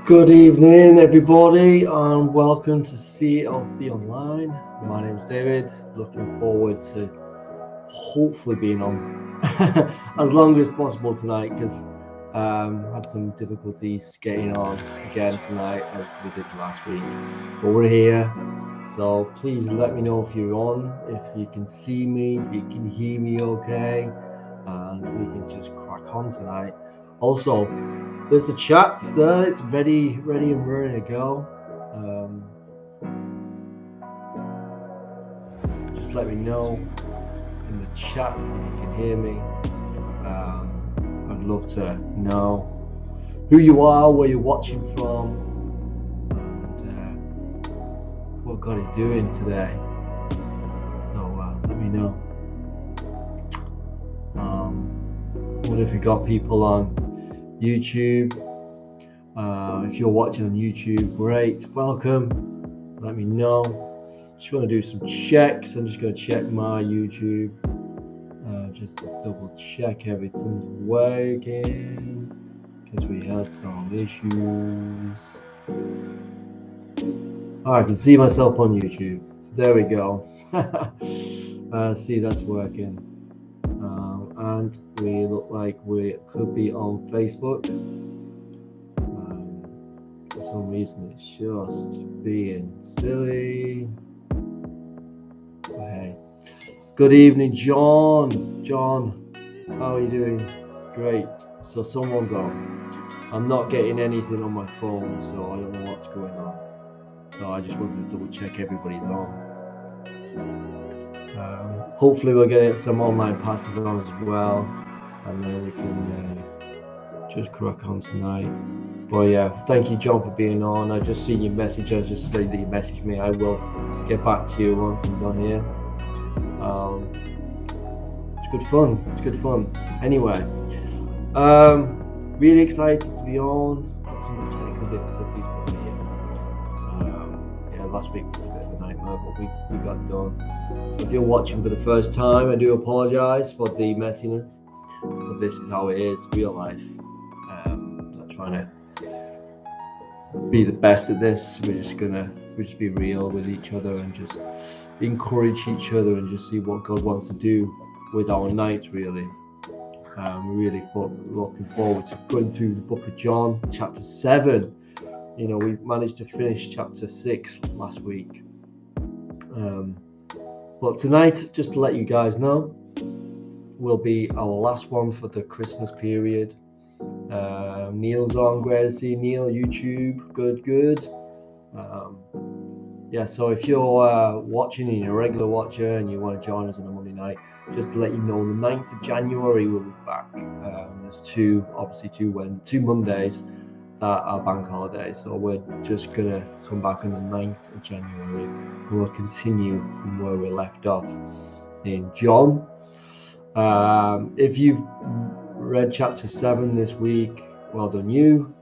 Good evening, everybody, and welcome to CLC Online. My name is David. Looking forward to hopefully being on as long as possible tonight, because had some difficulties getting on again tonight as we did last week. But we're here, so please let me know if you're on, if you can see me, if you can hear me okay, and we can just crack on tonight. Also, there's the chat there. It's ready and ready to go. Just let me know in the chat if you can hear me. I'd love to know who you are, where you're watching from, and what God is doing today. So let me know. I wonder if we got people on YouTube. If you're watching on YouTube, great, welcome. Let me know. Just want to do some checks. I'm just going to check my YouTube just to double check everything's working, because we had some issues. Oh, I can see myself on YouTube. There we go. See, that's working. And we look like we could be on Facebook. For some reason it's just being silly. Hey, good evening, John. John, how are you doing? Great. So someone's on. I'm not getting anything on my phone, so I don't know what's going on. So I just wanted to double check everybody's on. Hopefully we'll get some online passes on as well, and then we can just crack on tonight. But yeah, thank you, John, for being on. I just seen your message. I was just saying that you messaged me. I will get back to you once I'm done here. It's good fun. It's good fun. Anyway, really excited to be on. Got some technical difficulties, but yeah, last week was a bit of a nightmare, but we got done. So if you're watching for the first time, I do apologise for the messiness, but this is how it is, real life. Not trying to be the best at this. We're just be real with each other and just encourage each other and just see what God wants to do with our nights, really. Really looking forward to going through the book of John, chapter 7. You know, we managed to finish chapter 6 last week. But tonight, just to let you guys know, will be our last one for the Christmas period. Neil's on. Great to see Neil. YouTube, good. Yeah, so if you're watching and you're a regular watcher and you want to join us on a Monday night, just to let you know, the 9th of January we'll be back. There's two Mondays that are bank holidays, so we're just gonna come back on the 9th of January and we'll continue from where we left off in John. If you've read chapter 7 this week, well done you.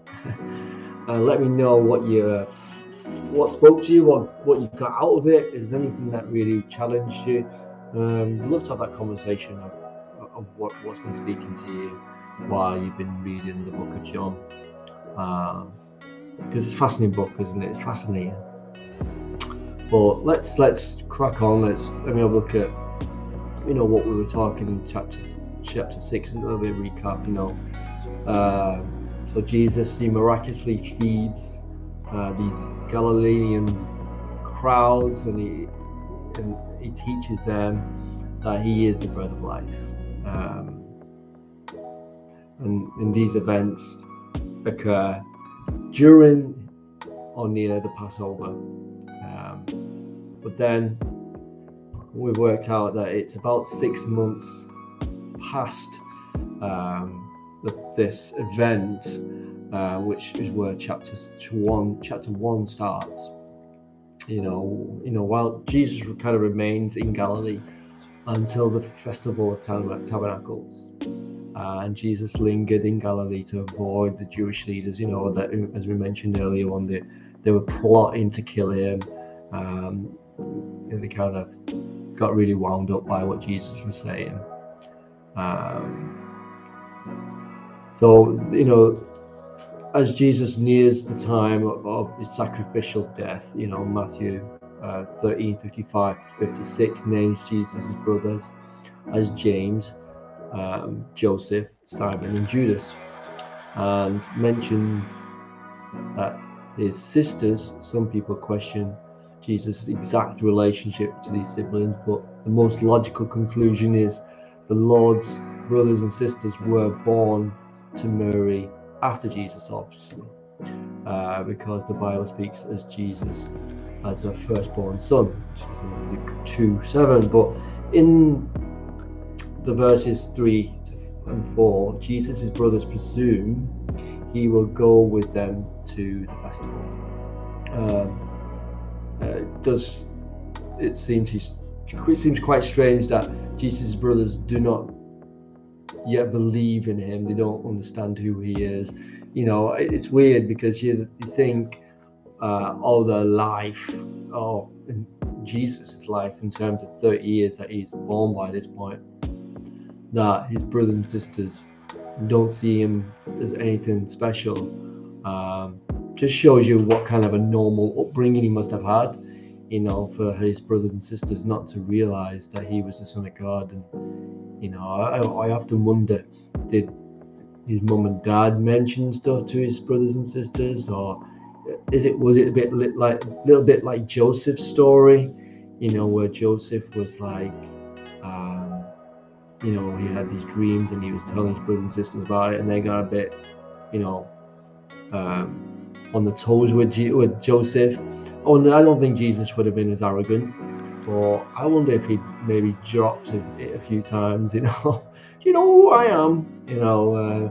Let me know what spoke to you, what you got out of it. Is there anything that really challenged you? I'd love to have that conversation of what's been speaking to you while you've been reading the book of John, because it's a fascinating book, isn't it? It's fascinating. But let's crack on. Let me have a look at what we were talking in chapter 6. A little bit of recap. So Jesus, he miraculously feeds these Galilean crowds, and he teaches them that he is the bread of life. And these events occur during or near the Passover. But then we've worked out that it's about 6 months past this event, which is where chapter 1 starts. While Jesus kind of remains in Galilee until the festival of tabernacles, and Jesus lingered in Galilee to avoid the Jewish leaders. That, as we mentioned earlier on, they were plotting to kill him. They kind of got really wound up by what Jesus was saying. So as Jesus nears the time of his sacrificial death, Matthew 13:55-56 names Jesus' brothers as James, Joseph, Simon, and Judas, and mentions that his sisters. Some people question Jesus' exact relationship to these siblings, but the most logical conclusion is the Lord's brothers and sisters were born to Mary after Jesus, obviously, because the Bible speaks as Jesus as her firstborn son, which is in Luke 2:7. But in the verses 3 and 4, Jesus' brothers presume he will go with them to the festival. It seems quite strange that Jesus' brothers do not yet believe in him. They don't understand who he is. It's weird because you think of the life of Jesus' life in terms of 30 years that he's born by this point, that his brothers and sisters don't see him as anything special. Just shows you what kind of a normal upbringing he must have had, for his brothers and sisters not to realize that he was the Son of God. And I often wonder, did his mum and dad mention stuff to his brothers and sisters, or was it a little bit like Joseph's story, where Joseph was like, he had these dreams and he was telling his brothers and sisters about it, and they got a bit, on the toes with Joseph. Oh, I don't think Jesus would have been as arrogant, but I wonder if he maybe dropped it a few times. Do you know who I am? I'm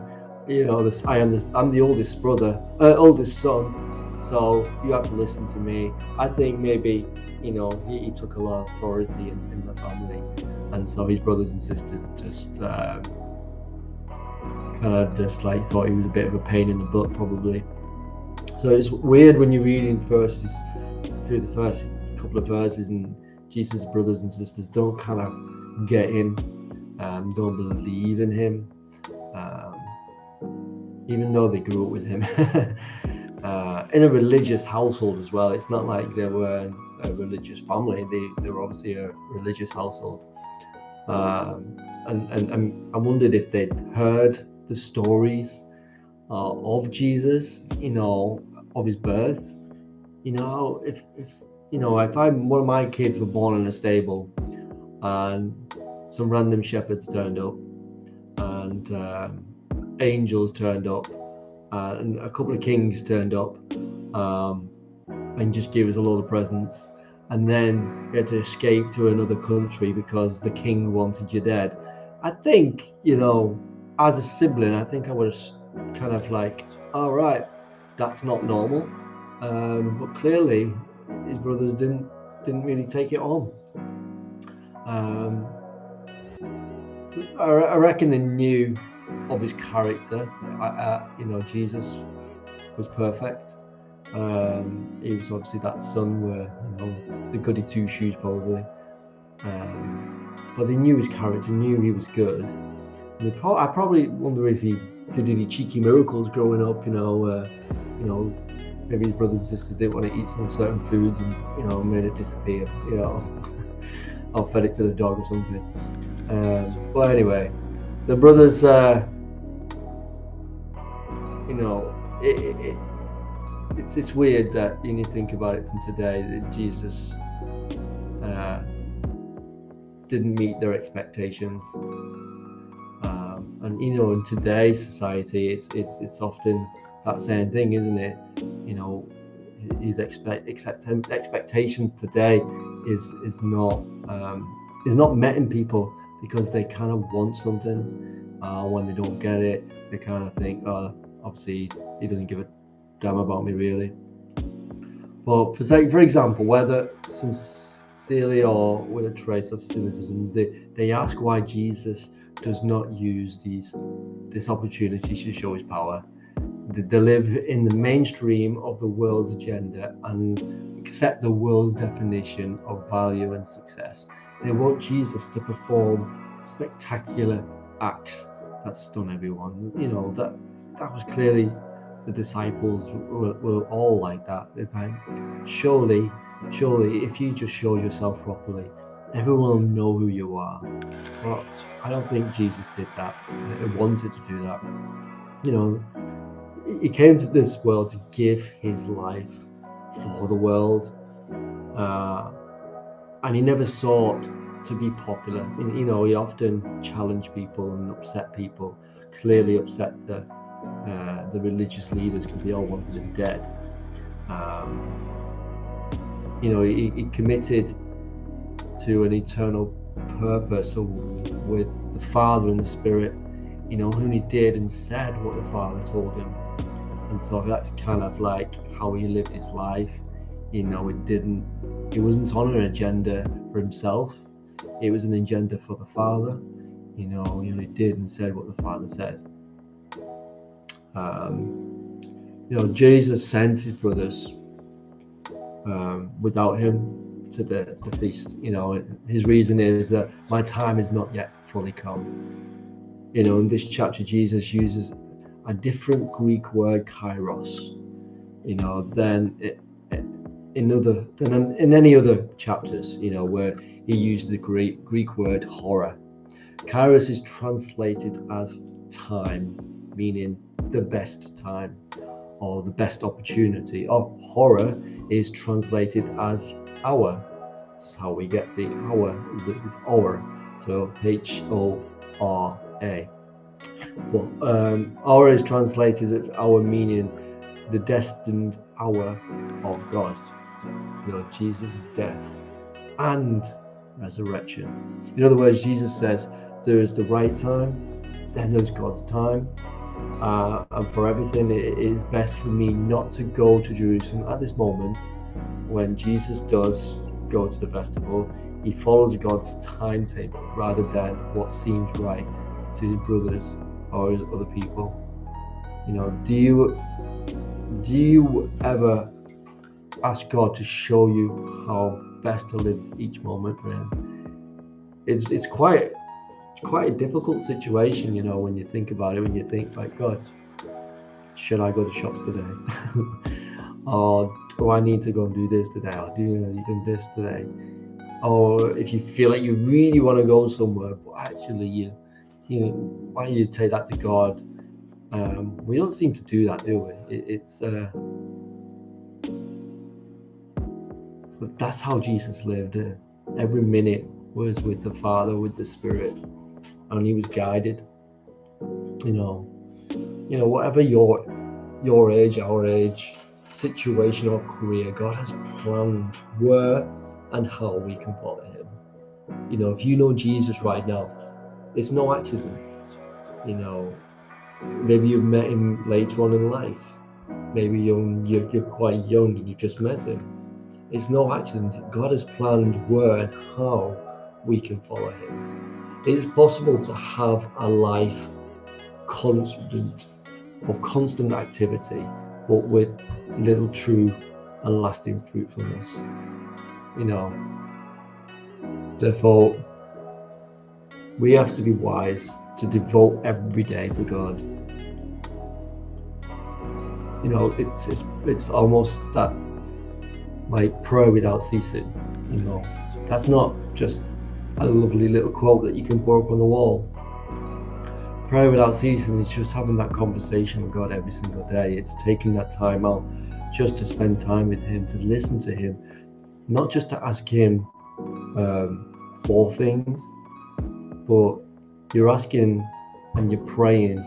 the oldest brother, oldest son, so you have to listen to me. I think maybe he took a lot of authority in the family, and so his brothers and sisters just kind of just like thought he was a bit of a pain in the butt, probably. So it's weird when you're reading through the first couple of verses, and Jesus' brothers and sisters don't kind of get him, don't believe in him, even though they grew up with him in a religious household as well. It's not like they were a religious family. They were obviously a religious household, and I wondered if they'd heard the stories of Jesus, of his birth. If one of my kids were born in a stable and some random shepherds turned up and angels turned up and a couple of kings turned up and just gave us a load of presents, and then you had to escape to another country because the king wanted you dead, I think, as a sibling, I think I would have kind of like, all right, that's not normal. But clearly his brothers didn't really take it on. I reckon they knew of his character. Jesus was perfect. He was obviously that son where, the goody two shoes probably. But they knew his character, knew he was good. And I probably wonder if he did any cheeky miracles growing up, maybe his brothers and sisters didn't want to eat some certain foods and, made it disappear, or fed it to the dog or something. But anyway, the brothers, it's weird that when you think about it from today, that Jesus didn't meet their expectations. And in today's society, it's often that same thing, isn't it? His expectations today is not met in people, because they kind of want something. When they don't get it, they kind of think, oh, obviously he doesn't give a damn about me, really. But for example, whether sincerely or with a trace of cynicism, they ask why Jesus does not use this opportunity to show his power. They live in the mainstream of the world's agenda and accept the world's definition of value and success. They want Jesus to perform spectacular acts that stun everyone. That was clearly the disciples were all like that. They're kind, surely, if you just show yourself properly, everyone will know who you are. Well, I don't think Jesus did that. He wanted to do that. You know, he came to this world to give his life for the world, and he never sought to be popular. You know, he often challenged people and upset people. Clearly upset the religious leaders because they all wanted him dead. You know, he committed to an eternal purpose with the Father and the Spirit, you know, whom he did and said what the Father told him. And so that's kind of like how he lived his life. You know, it wasn't on an agenda for himself. It was an agenda for the Father. You know, he only did and said what the Father said. You know, Jesus sent his brothers without him to the feast. You know, his reason is that my time is not yet fully come. You know, in this chapter, Jesus uses a different Greek word, kairos, you know, than in any other chapters, you know, where he used the Greek word hora. Kairos is translated as time, meaning the best time or the best opportunity. Or hora is translated as hour. That's how we get the hour, is hour. So Hora. Well, hour is translated as hour, meaning the destined hour of God. You know, Jesus' death and resurrection. In other words, Jesus says there is the right time, then there's God's time. And for everything, it is best for me not to go to Jerusalem at this moment. When Jesus does go to the festival, he follows God's timetable rather than what seems right to his brothers or his other people. You know, do you ever ask God to show you how best to live each moment for him? It's quite a difficult situation, you know, when you think about it, when you think, like, God, should I go to shops today? Or do I need to go and do this today? Or do you do this today? Or if you feel like you really want to go somewhere, but actually why you take that to God? We don't seem to do that, do we? But that's how Jesus lived. Every minute was with the Father, with the Spirit, and he was guided. You know, whatever your age, our age, situation or career, God has planned where and how we can follow him. You know, if you know Jesus right now, it's no accident. You know, maybe you've met him later on in life. Maybe you're quite young and you've just met him. It's no accident. God has planned where and how we can follow him. It is possible to have a life of constant activity, but with little true and lasting fruitfulness. You know, therefore, we have to be wise to devote every day to God. You know, it's almost that, like, prayer without ceasing. You know, that's not just a lovely little quote that you can put up on the wall. Prayer without ceasing is just having that conversation with God every single day. It's taking that time out just to spend time with him, to listen to him, not just to ask him for things, but you're asking and you're praying,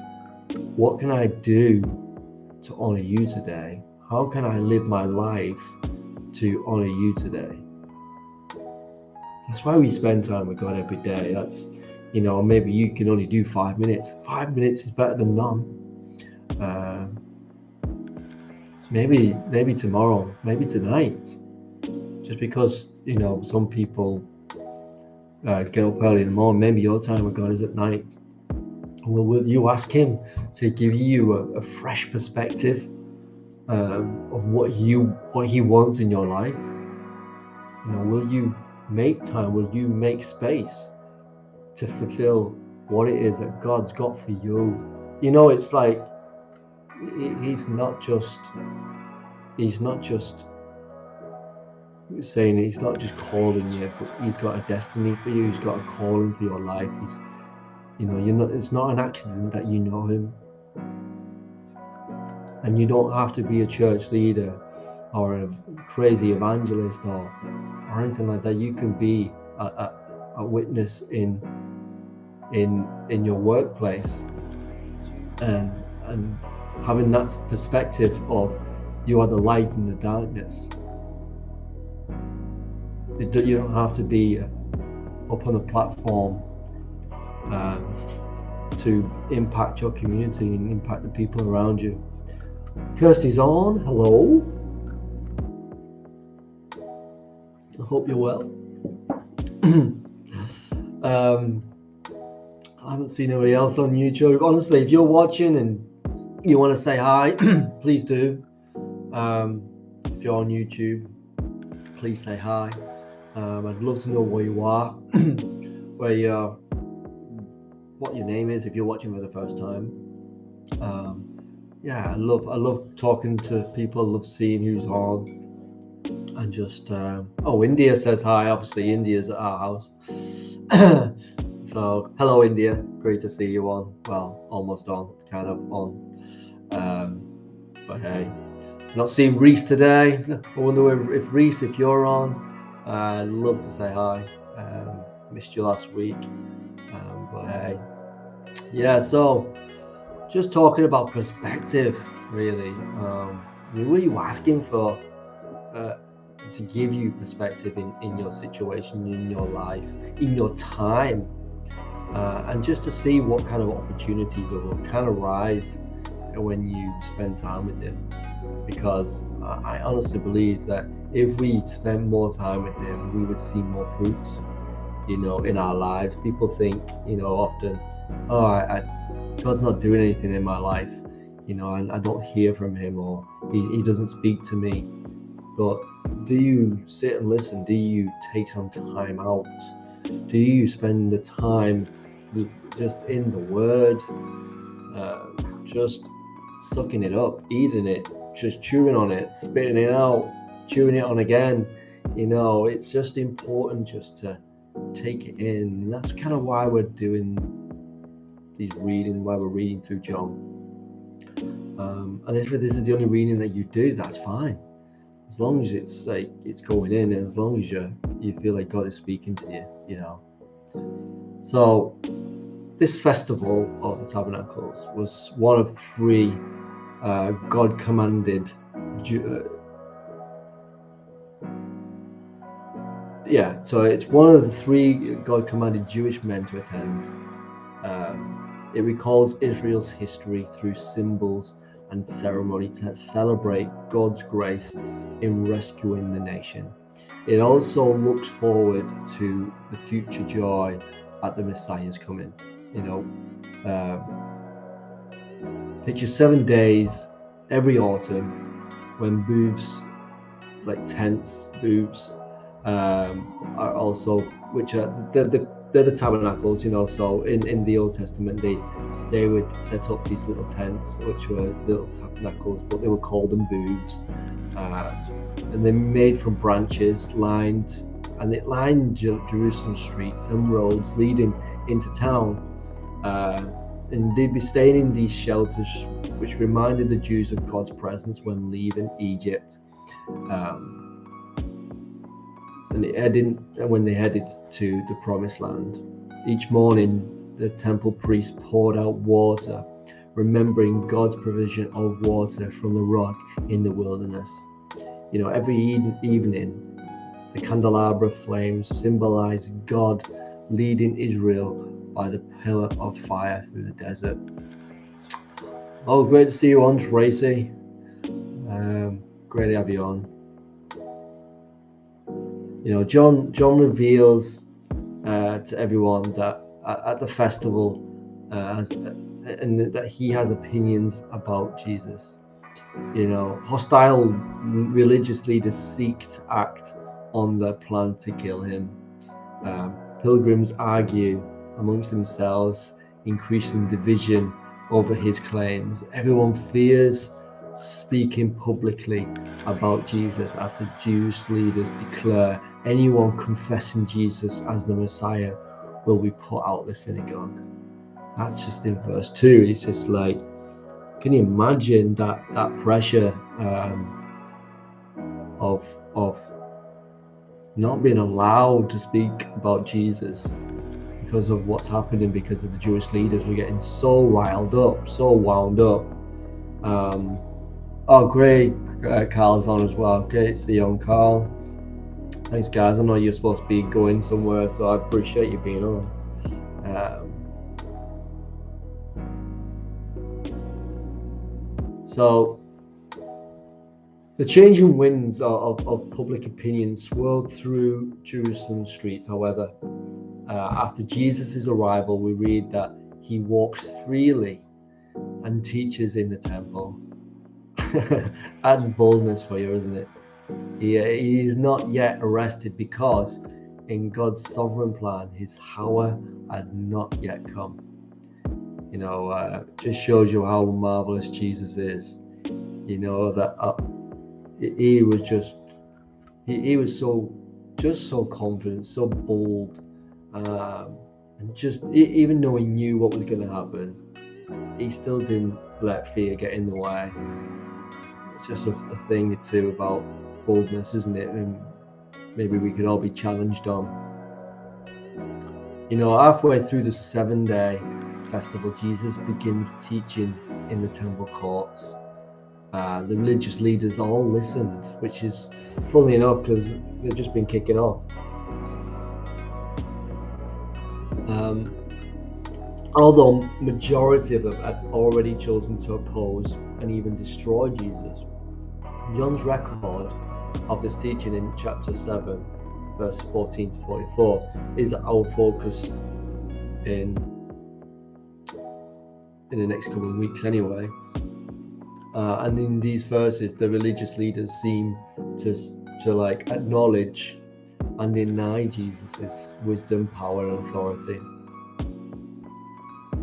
what can I do to honor you today? How can I live my life to honor you today? That's why we spend time with God every day. That's, you know, maybe you can only do 5 minutes. 5 minutes is better than none. Maybe tomorrow, maybe tonight. Just because, you know, some people get up early in the morning, maybe your time with God is at night. Well, will you ask him to give you a fresh perspective of what he wants in your life? You know, will you make time? Will you make space to fulfill what it is that God's got for you? You know, it's like he's not just saying, he's not just calling you, but he's got a destiny for you. He's got a calling for your life. He's, you're not. It's not an accident that you know him, and you don't have to be a church leader or a crazy evangelist or anything like that. You can be a witness in your workplace, and having that perspective of you are the light in the darkness. You don't have to be up on a platform to impact your community and impact the people around you. Kirsty's on. Hello. I hope you're well. I haven't seen anybody else on YouTube. Honestly, if you're watching and you want to say hi, please do. If you're on YouTube, please say hi. I'd love to know where you are, where you're, what your name is if you're watching for the first time. Yeah, I love talking to people. I love seeing who's on, and just India says hi. Obviously, India's at our house. So hello, India. Great to see you on. Well, almost on, kind of on. But hey, not seeing Reese today. I wonder if Reese, if you're on. I'd love to say hi. Missed you last week. But hey, yeah. So just talking about perspective, really. What are you asking for to give you perspective in your situation, in your life, in your time, and just to see what kind of opportunities will kind of rise when you spend time with him. Because I honestly believe that if we spend more time with him, we would see more fruits, in our lives. People think, often, God's not doing anything in my life, and I don't hear from him, or he doesn't speak to me. But do you sit and listen? Do you take some time out? Do you spend the time just in the Word, just sucking it up, eating it, just chewing on it, spitting it out, chewing it on again? It's just important just to take it in. And that's kind of why we're doing these reading, why we're reading through John. And if this is the only reading that you do, that's fine. As long as it's like it's going in, and as long as you feel like God is speaking to you, So this festival of the Tabernacles was one of three God commanded. So it's one of the three God commanded Jewish men to attend. It recalls Israel's history through symbols and ceremony to celebrate God's grace in rescuing the nation. It also looks forward to the future joy at the Messiah's coming. Picture 7 days every autumn when booths, like tents, booths, are also, which are they're the tabernacles, So in the Old Testament, they would set up these little tents, which were little tabernacles, but they were called them booths, and they're made from branches, lined Jerusalem streets and roads leading into town, and they'd be staying in these shelters, which reminded the Jews of God's presence when leaving Egypt. And when they headed to the Promised Land. Each morning, the temple priest poured out water, remembering God's provision of water from the rock in the wilderness. Every evening, the candelabra flames symbolized God leading Israel by the pillar of fire through the desert. Oh, great to see you on, Tracy. Great to have you on. John reveals to everyone that at the festival, and that he has opinions about Jesus. Hostile religious leaders seek to act on their plan to kill him. Pilgrims argue amongst themselves, increasing division over his claims. Everyone fears speaking publicly about Jesus after Jewish leaders declare anyone confessing Jesus as the Messiah will be put out of the synagogue. That's just in verse 2. It's just like, can you imagine that pressure of not being allowed to speak about Jesus because of what's happening, because of the Jewish leaders were getting so riled up, so wound up. Oh, great, Carl's on as well. Okay, it's the young Carl. Thanks, guys. I know you're supposed to be going somewhere, so I appreciate you being on. So the changing winds of public opinion swirled through Jerusalem streets. However, after Jesus' arrival, we read that he walks freely and teaches in the temple. Adds boldness for you, isn't it? He is not yet arrested because in God's sovereign plan, his hour had not yet come. You know, just shows you how marvelous Jesus is. You know, that he was just, he was so confident, so bold, and just, even though he knew what was going to happen, he still didn't let fear get in the way. It's just a thing or two about boldness, isn't it? And maybe we could all be challenged on. You know, halfway through the 7-day festival, Jesus begins teaching in the temple courts. The religious leaders all listened, which is funny enough because they've just been kicking off. Although majority of them had already chosen to oppose and even destroy Jesus, John's record of this teaching in chapter 7, verse 14 to 44, is our focus in the next couple of weeks anyway. And in these verses, the religious leaders seem to like acknowledge and deny Jesus' wisdom, power, and authority.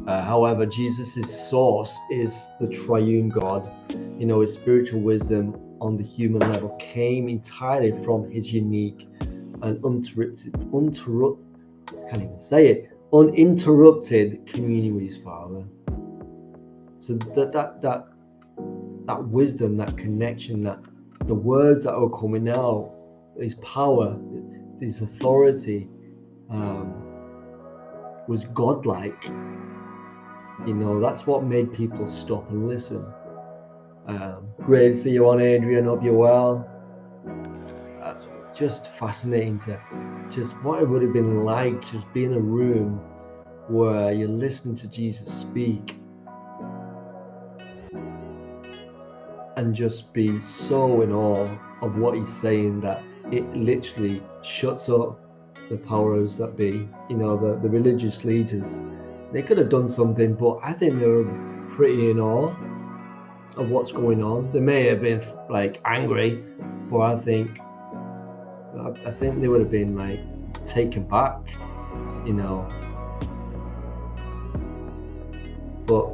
However, Jesus' source is the triune God. You know, his spiritual wisdom on the human level came entirely from his unique and uninterrupted communion with his Father. So that wisdom, that connection, that the words that are coming out, his power, his authority, was godlike. You know, that's what made people stop and listen. Great to see you on, Adrian. Hope you're well. Just fascinating to just what it would have been like just being in a room where you're listening to Jesus speak and just be so in awe of what he's saying that it literally shuts up the powers that be. You know, the religious leaders, they could have done something, but I think they were pretty in awe of what's going on. They may have been like angry, but I think they would have been like taken back, you know. But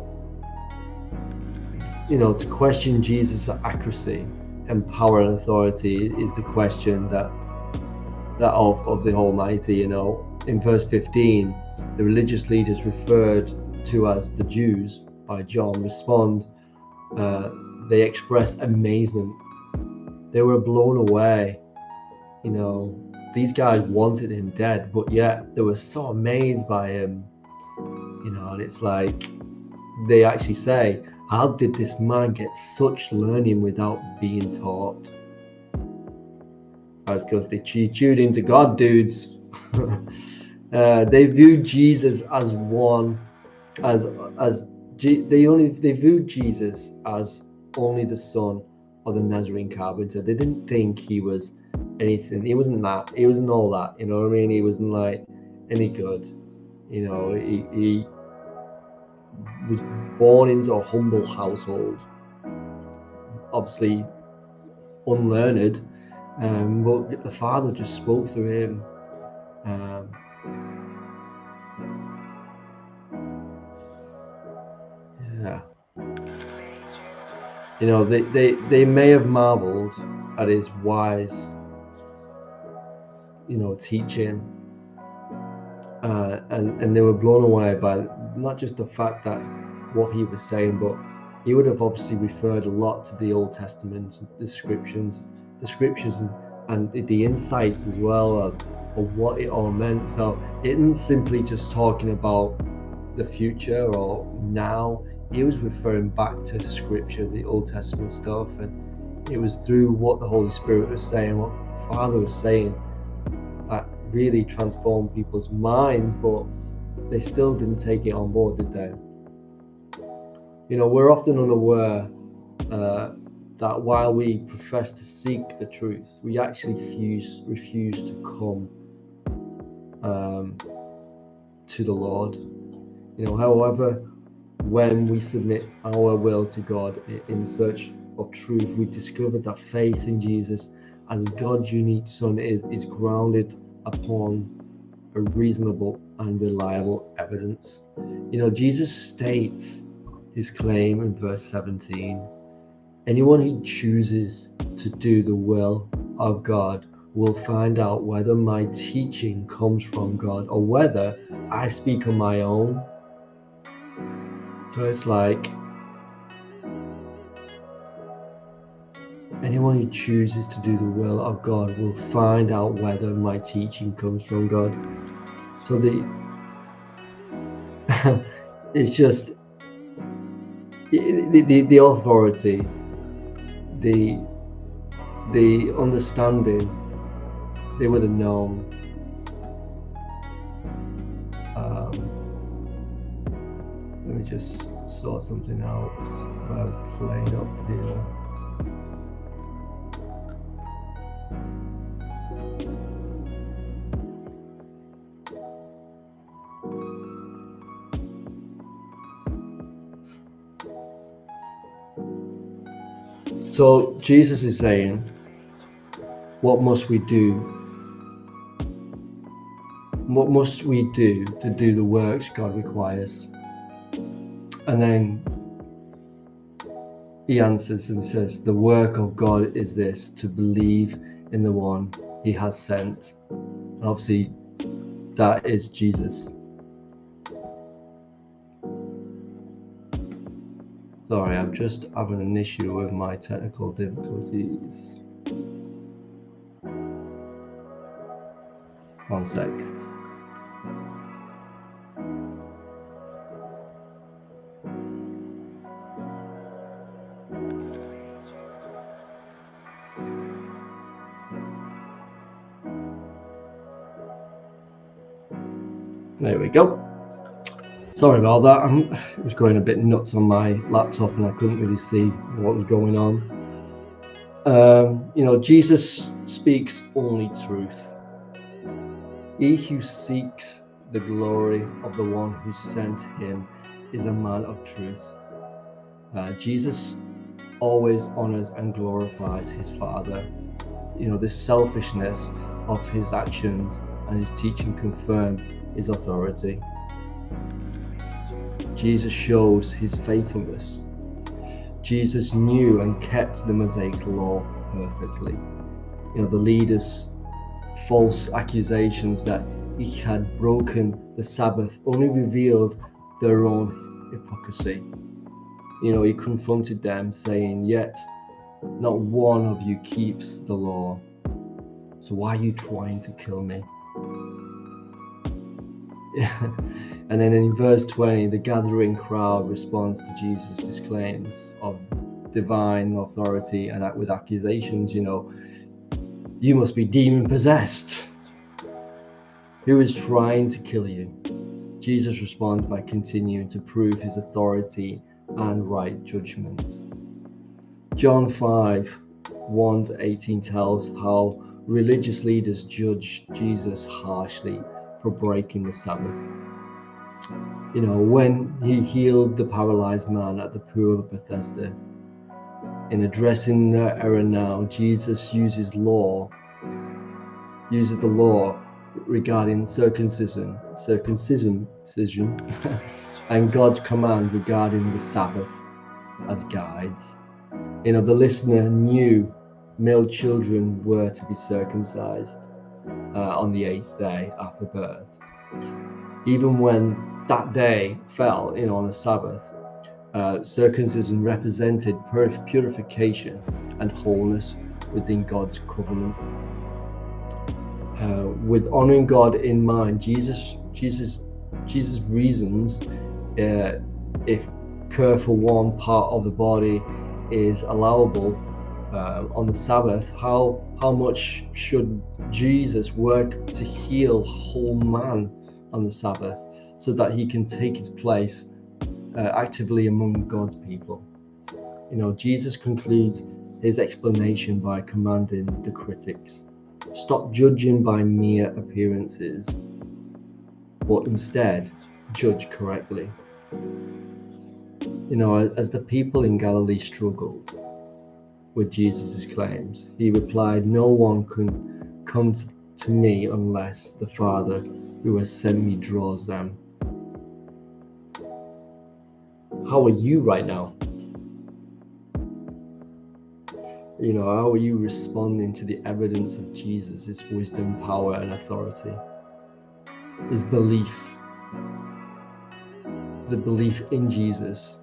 you know, to question Jesus' accuracy and power and authority is the question that of the Almighty. You know, in verse 15, the religious leaders referred to as the Jews by John respond. They expressed amazement. They were blown away. You know, these guys wanted him dead, but yet they were so amazed by him. You know, and it's like they actually say, how did this man get such learning without being taught? Because they tuned into God, dudes. They viewed Jesus as they viewed Jesus as only the son of the Nazarene carpenter. They didn't think he was anything. He wasn't that. He wasn't all that. You know what I mean? He wasn't like any good. You know, he was born into a humble household, obviously unlearned, but the Father just spoke through him. You know, they may have marveled at his wise, you know, teaching, and they were blown away by not just the fact that what he was saying, but he would have obviously referred a lot to the Old Testament, the scriptures, and the insights as well of what it all meant. So it isn't simply just talking about the future or now. He was referring back to scripture, the Old Testament stuff, and it was through what the Holy Spirit was saying, what the Father was saying, that really transformed people's minds, but they still didn't take it on board, did they? You know, we're often unaware that while we profess to seek the truth, we actually refuse to come to the Lord. You know, however, when we submit our will to God in search of truth, we discover that faith in Jesus as God's unique Son is grounded upon a reasonable and reliable evidence. You know, Jesus states his claim in verse 17. Anyone who chooses to do the will of God will find out whether my teaching comes from God or whether I speak on my own. So it's like, anyone who chooses to do the will of God will find out whether my teaching comes from God. So it's just the authority, the understanding, they would have known. Let me just sort something out about playing up here. So Jesus is saying, what must we do? What must we do to do the works God requires? And then he answers and says, the work of God is this, to believe in the one he has sent. And obviously, that is Jesus. Sorry, I'm just having an issue with my technical difficulties. One sec. There we go. Sorry about that. It was going a bit nuts on my laptop and I couldn't really see what was going on. You know, Jesus speaks only truth. He who seeks the glory of the one who sent him is a man of truth. Jesus always honors and glorifies his Father. You know, the selfishness of his actions and his teaching confirm his authority. Jesus shows his faithfulness. Jesus knew and kept the Mosaic law perfectly. You know, the leaders' false accusations that he had broken the Sabbath only revealed their own hypocrisy. You know, he confronted them saying, yet not one of you keeps the law. So why are you trying to kill me? Yeah. And then in verse 20, the gathering crowd responds to Jesus' claims of divine authority and with accusations, you know, you must be demon possessed. Who is trying to kill you? Jesus responds by continuing to prove his authority and right judgment. John 5:1-18 tells how religious leaders judged Jesus harshly for breaking the Sabbath. You know, when he healed the paralyzed man at the pool of Bethesda, in addressing their error now, Jesus uses the law regarding circumcision, and God's command regarding the Sabbath as guides. You know, the listener knew male children were to be circumcised on the 8th day after birth. Even when that day fell, you know, on the Sabbath, circumcision represented purification and wholeness within God's covenant. With honoring God in mind, Jesus reasons if care for one part of the body is allowable on the Sabbath, how much should Jesus work to heal whole man on the Sabbath so that he can take his place actively among God's people? You know, Jesus concludes his explanation by commanding the critics, stop judging by mere appearances, but instead judge correctly. You know, as the people in Galilee struggled with Jesus' claims, he replied, "No one can come to me unless the Father who has sent me draws them." How are you right now? You know, how are you responding to the evidence of Jesus' wisdom, power, and authority? His belief, the belief in Jesus,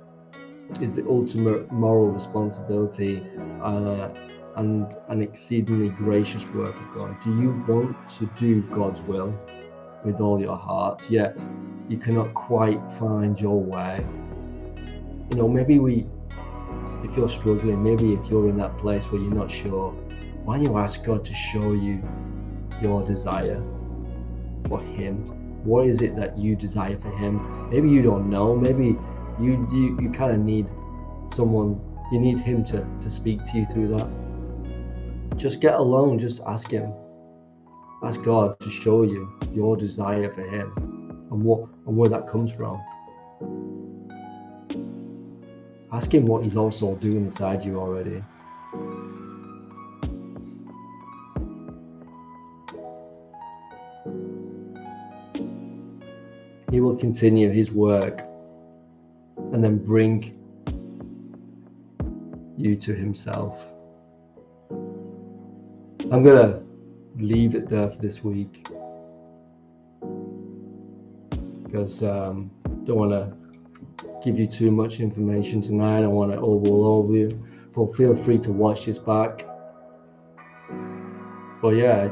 is the ultimate moral responsibility and an exceedingly gracious work of God. Do you want to do God's will with all your heart, yet you cannot quite find your way? You know, maybe if you're struggling, maybe if you're in that place where you're not sure, why don't you ask God to show you your desire for Him? What is it that you desire for Him? Maybe you don't know. Maybe you kind of need someone. You need Him to speak to you through that. Just get alone. Just ask Him. Ask God to show you your desire for Him and where that comes from. Ask Him what He's also doing inside you already. He will continue His work and then bring you to Himself. I'm going to leave it there for this week because I don't want to give you too much information tonight. I don't want to overload you, but feel free to watch this back. But yeah,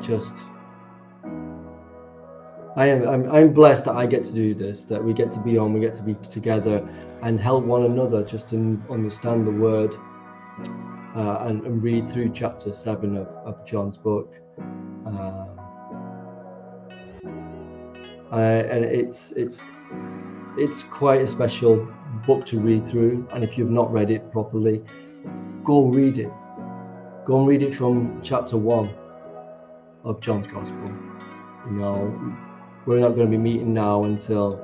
I'm blessed that I get to do this, that we get to be on, we get to be together and help one another just to understand the word and read through chapter 7 of John's book. And it's quite a special book to read through, and if you've not read it properly, go read it. Go and read it from chapter 1 of John's Gospel. You know, we're not going to be meeting now until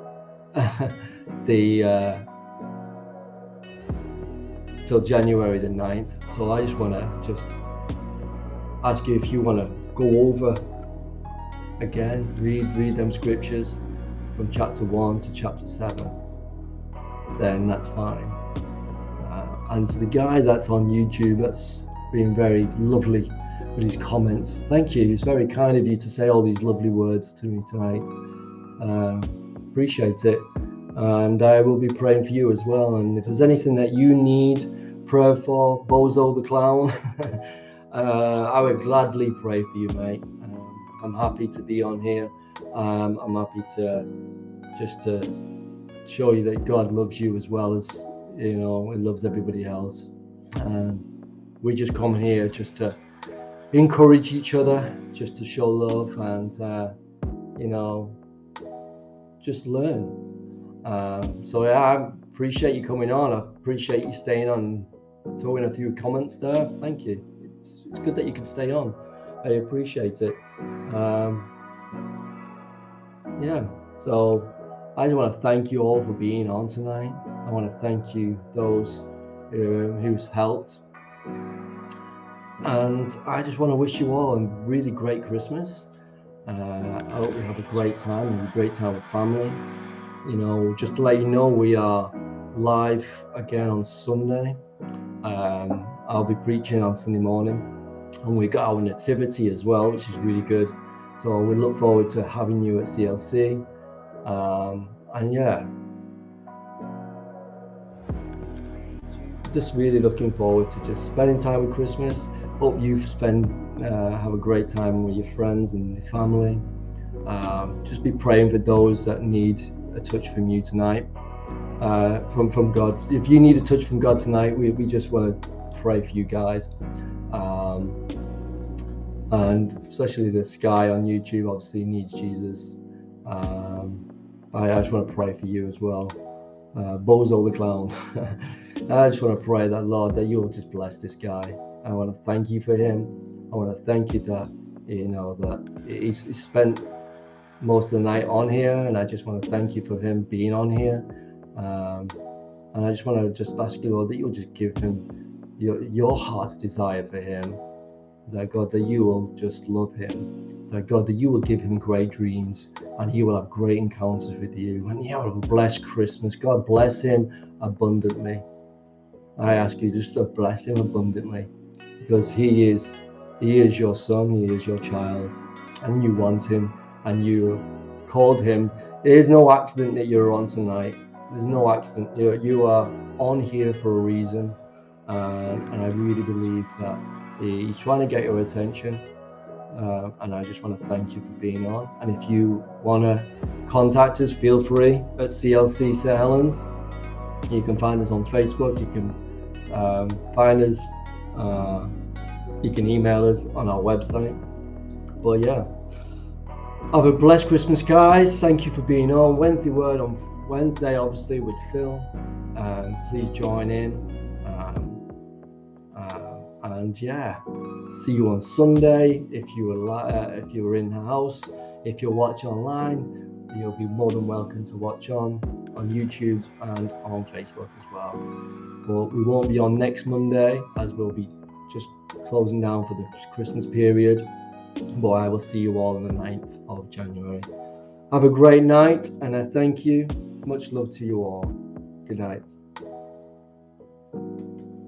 till January the 9th. So I just want to ask you, if you want to go over again, read them scriptures from chapter 1 to chapter 7, then that's fine. And to the guy that's on YouTube, that's been very lovely with his comments. Thank you. It's very kind of you to say all these lovely words to me tonight. Appreciate it. And I will be praying for you as well. And if there's anything that you need prayer for, Bozo the Clown, I would gladly pray for you, mate. I'm happy to be on here. I'm happy to show you that God loves you as well as, you know, He loves everybody else. We just come here just to encourage each other, just to show love and, you know, just learn. So yeah, I appreciate you coming on. I appreciate you staying on, throwing a few comments there. Thank you. It's good that you can stay on. I appreciate it. Yeah, so I just want to thank you all for being on tonight. I want to thank you those who's helped. And I just want to wish you all a really great Christmas. I hope you have a great time and a great time with family. You know, just to let you know, we are live again on Sunday. I'll be preaching on Sunday morning, and we got our nativity as well, which is really good. So we look forward to having you at CLC. And yeah, just really looking forward to just spending time with Christmas. Hope you have a great time with your friends and your family. Just be praying for those that need a touch from you tonight, from God. If you need a touch from God tonight, we just want to pray for you guys. And especially this guy on YouTube obviously needs Jesus. I just want to pray for you as well. Bozo the clown. I just want to pray that, Lord, that you'll just bless this guy. I want to thank you for him. I want to thank you that, that he's spent most of the night on here, and I just want to thank you for him being on here. And I just want to just ask you, Lord, that you'll just give him your heart's desire for him. That, God, that you will just love him. That, God, that you will give him great dreams, and he will have great encounters with you, and he will have a blessed Christmas. God, bless him abundantly. I ask you just to bless him abundantly, because he is your son, he is your child, and you want him, and you called him. There is no accident that you're on tonight. There's no accident. You are on here for a reason, and I really believe that he's trying to get your attention, and I just want to thank you for being on. And if you want to contact us, feel free at CLC St Helens. You can find us on Facebook. You can find us. You can email us on our website. But yeah, have a blessed Christmas, guys. Thank you for being on. Wednesday Word on Wednesday, obviously, with Phil. Please join in. And yeah, see you on Sunday. If you were in the house, if you're watching online, you'll be more than welcome to watch on YouTube and on Facebook as well. But we won't be on next Monday, as we'll be just closing down for the Christmas period. But I will see you all on the 9th of January. Have a great night, and I thank you. Much love to you all. Good night.